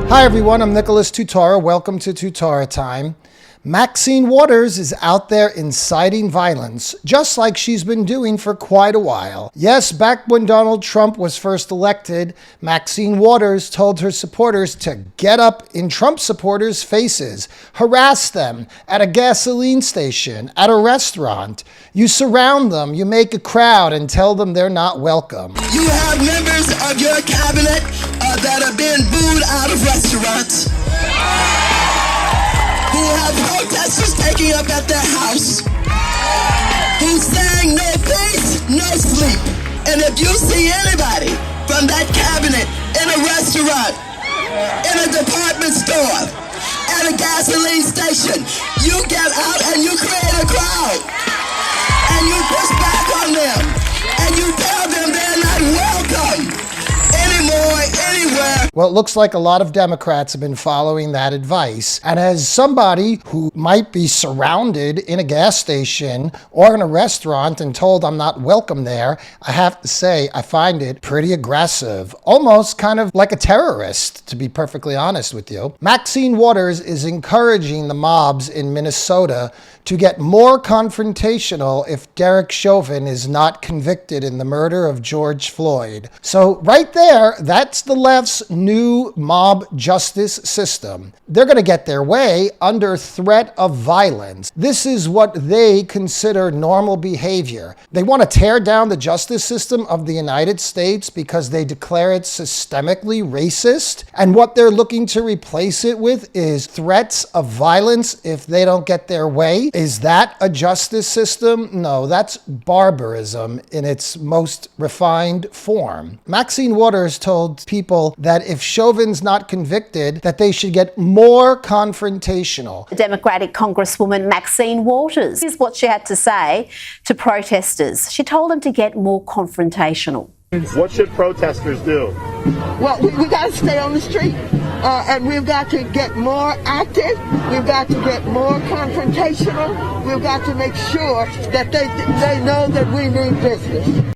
Hi everyone, I'm Nicholas Tutora. Welcome to Tutora Time. Maxine Waters is out there inciting violence, just like she's been doing for quite a while. Yes, back when Donald Trump was first elected, Maxine Waters told her supporters to get up in Trump supporters' faces, harass them at a gasoline station, at a restaurant. You surround them, you make a crowd, and tell them they're not welcome. You have members of your cabinet that have been booed out of restaurants, who have protesters taking up at their house, who sang no peace, no sleep. And if you see anybody from that cabinet in a restaurant, in a department store, at a gasoline station, you get out and you create a crowd, and you push back on them, and you tell them they're not welcome anymore, anywhere. Well, it looks like a lot of Democrats have been following that advice. And as somebody who might be surrounded in a gas station or in a restaurant and told I'm not welcome there, I have to say I find it pretty aggressive, almost kind of like a terrorist, to be perfectly honest with you. Maxine Waters is encouraging the mobs in Minnesota to get more confrontational if Derek Chauvin is not convicted in the murder of George Floyd. So right there, that's the left's new mob justice system. They're going to get their way under threat of violence. This is what they consider normal behavior. They want to tear down the justice system of the United States because they declare it systemically racist. And what they're looking to replace it with is threats of violence if they don't get their way. Is that a justice system? No, that's barbarism in its most refined form. Maxine Waters told people that if Chauvin's not convicted, that they should get more confrontational. The Democratic Congresswoman Maxine Waters, here's what she had to say to protesters. She told them to get more confrontational. What should protesters do? Well, we got to stay on the street, and we've got to get more active. We've got to get more confrontational. We've got to make sure that they know that we mean business.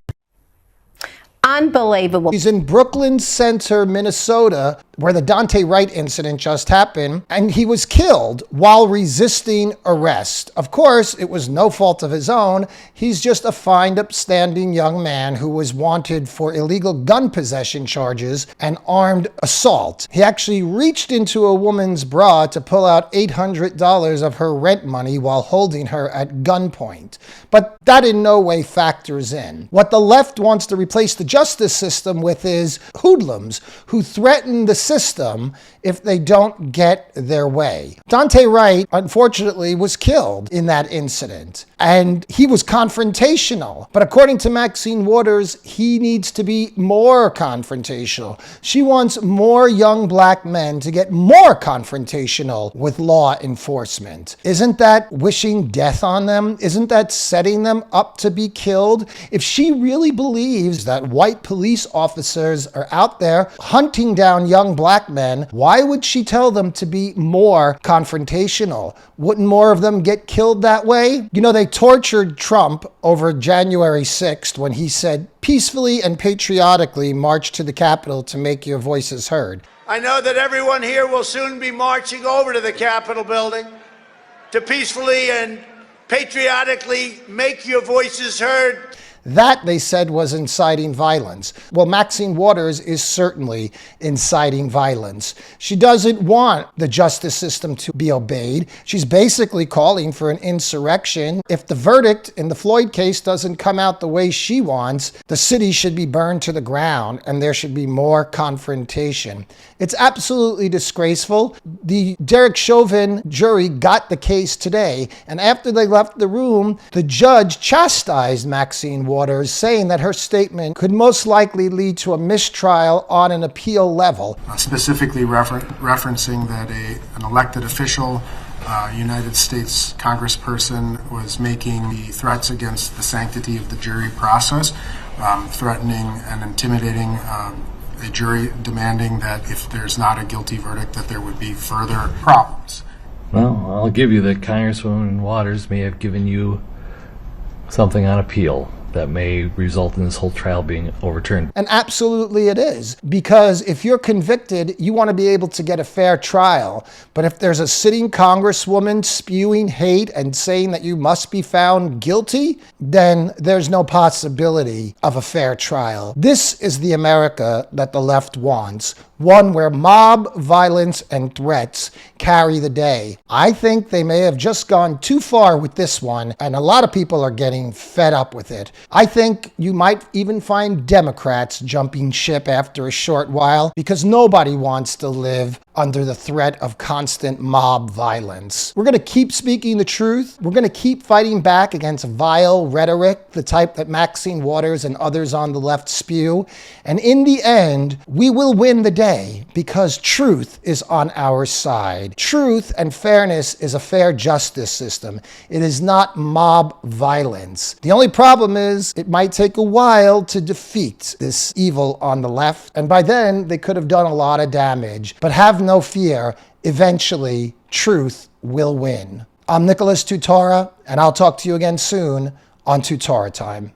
Unbelievable. He's in Brooklyn Center, Minnesota, where the Daunte Wright incident just happened, and he was killed while resisting arrest. Of course, it was no fault of his own. He's just a fine, upstanding young man who was wanted for illegal gun possession charges and armed assault. He actually reached into a woman's bra to pull out $800 of her rent money while holding her at gunpoint. But that in no way factors in. What the left wants to replace the justice system with is hoodlums who threaten the system if they don't get their way. Daunte Wright, unfortunately, was killed in that incident, and he was confrontational. But according to Maxine Waters, he needs to be more confrontational. She wants more young black men to get more confrontational with law enforcement. Isn't that wishing death on them? Isn't that setting them up to be killed? If she really believes that white police officers are out there hunting down young black men, why would she tell them to be more confrontational? Wouldn't more of them get killed that way? You know, they tortured Trump over January 6th when he said, peacefully and patriotically march to the Capitol to make your voices heard. I know that everyone here will soon be marching over to the Capitol building to peacefully and patriotically make your voices heard. That, they said, was inciting violence. Well, Maxine Waters is certainly inciting violence. She doesn't want the justice system to be obeyed. She's basically calling for an insurrection. If the verdict in the Floyd case doesn't come out the way she wants, the city should be burned to the ground and there should be more confrontation. It's absolutely disgraceful. The Derek Chauvin jury got the case today, and after they left the room, the judge chastised Maxine Waters, saying that her statement could most likely lead to a mistrial on an appeal level. Specifically referencing that an elected official, United States congressperson, was making the threats against the sanctity of the jury process, threatening and intimidating a jury, demanding that if there's not a guilty verdict, that there would be further problems. Well, I'll give you that Congresswoman Waters may have given you something on appeal. that may result in this whole trial being overturned. And absolutely it is. Because if you're convicted, you want to be able to get a fair trial. But if there's a sitting congresswoman spewing hate and saying that you must be found guilty, then there's no possibility of a fair trial. This is the America that the left wants. One where mob violence and threats carry the day. I think they may have just gone too far with this one, and a lot of people are getting fed up with it. I think you might even find Democrats jumping ship after a short while, because nobody wants to live under the threat of constant mob violence. We're going to keep speaking the truth. We're going to keep fighting back against vile rhetoric, the type that Maxine Waters and others on the left spew. And in the end, we will win the day because truth is on our side. Truth and fairness is a fair justice system. It is not mob violence. The only problem is it might take a while to defeat this evil on the left. And by then, they could have done a lot of damage. But have no fear, eventually truth will win. I'm Nicholas Tutora, and I'll talk to you again soon on Tutora Time.